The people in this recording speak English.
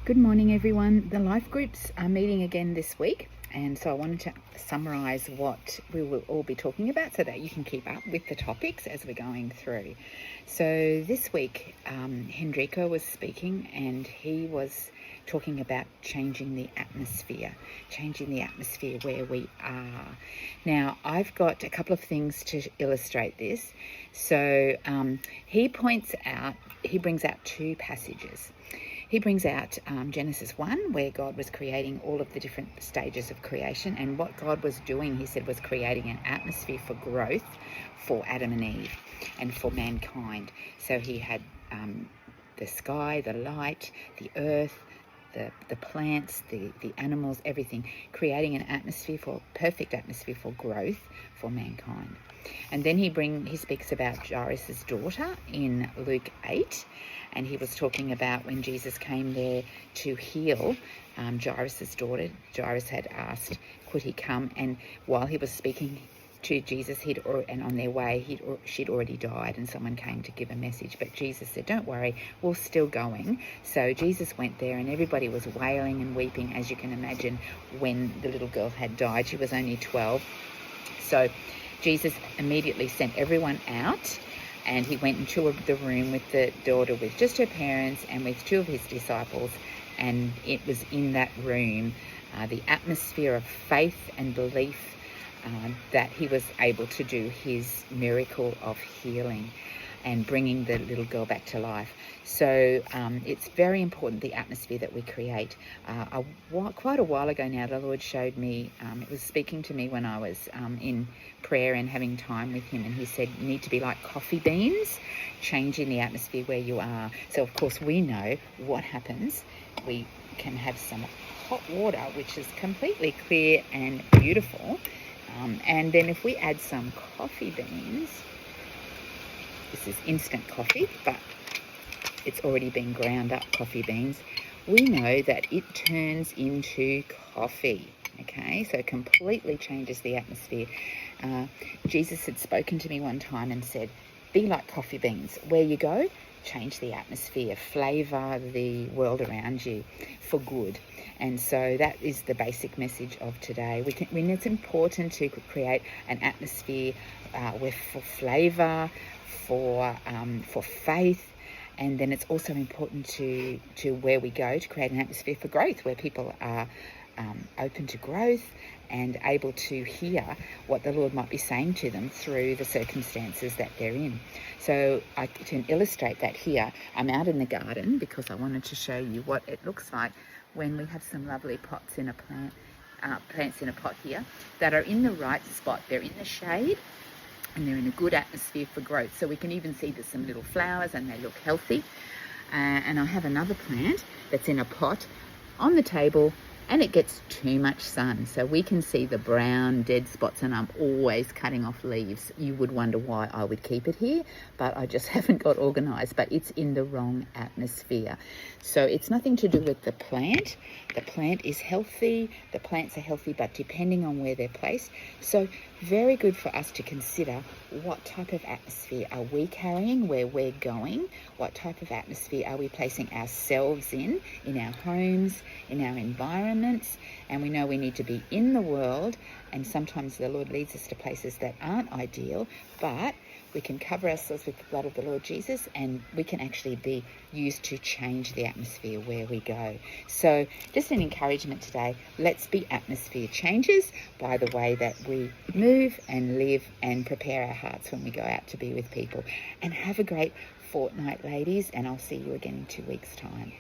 Good morning, everyone. The life groups are meeting again this week, and so I wanted to summarise what we will all be talking about so that you can keep up with the topics as we're going through. So this week, Hendrico was speaking, and he was talking about changing the atmosphere where we are. Now, I've got a couple of things to illustrate this. So he brings out two passages. He brings out Genesis 1, where God was creating all of the different stages of creation. And what God was doing, he said, was creating an atmosphere for growth for Adam and Eve and for mankind. So he had the sky, the light, the earth, the plants, the animals, everything, creating an perfect atmosphere for growth for mankind. And then he speaks about Jairus' daughter in Luke 8, and he was talking about when Jesus came there to heal Jairus' daughter. Jairus had asked, could he come? And while he was speaking to Jesus, and on their way, she'd already died, and someone came to give a message. But Jesus said, don't worry, we're still going. So Jesus went there, and everybody was wailing and weeping, as you can imagine, when the little girl had died. She was only 12. So Jesus immediately sent everyone out, and he went into the room with the daughter, with just her parents and with two of his disciples. And it was in that room, the atmosphere of faith and belief, that he was able to do his miracle of healing and bringing the little girl back to life. So it's very important, the atmosphere that we create. Quite a while ago now, the Lord showed me, it was speaking to me when I was in prayer and having time with him, and he said, you need to be like coffee beans, changing the atmosphere where you are. So of course we know what happens. We can have some hot water, which is completely clear and beautiful. And then if we add some coffee beans, this is instant coffee, but it's already been ground up coffee beans, we know that it turns into coffee. Okay, so completely changes the atmosphere. Jesus had spoken to me one time and said, be like coffee beans. Where you go, change the atmosphere, flavour the world around you for good. And so that is the basic message of today. It's important to create an atmosphere for flavour, for faith, and then it's also important to where we go to create an atmosphere for growth, where people are open to growth and able to hear what the Lord might be saying to them through the circumstances that they're in. So I can illustrate that here. I'm out in the garden because I wanted to show you what it looks like when we have some lovely plants in a pot here that are in the right spot. They're in the shade and they're in a good atmosphere for growth. So we can even see there's some little flowers and they look healthy. And I have another plant that's in a pot on the table, and it gets too much sun, so we can see the brown dead spots, and I'm always cutting off leaves. You would wonder why I would keep it here, but I just haven't got organised. But it's in the wrong atmosphere. So it's nothing to do with the plant. The plant is healthy, the plants are healthy, but depending on where they're placed. So very good for us to consider, what type of atmosphere are we carrying where we're going? What type of atmosphere are we placing ourselves in our homes, in our environments? And we know we need to be in the world, and sometimes the Lord leads us to places that aren't ideal, but we can cover ourselves with the blood of the Lord Jesus, and we can actually be used to change the atmosphere where we go. So just an encouragement today, let's be atmosphere changers by the way that we move and live and prepare our hearts when we go out to be with people. And have a great fortnight, ladies, and I'll see you again in 2 weeks' time.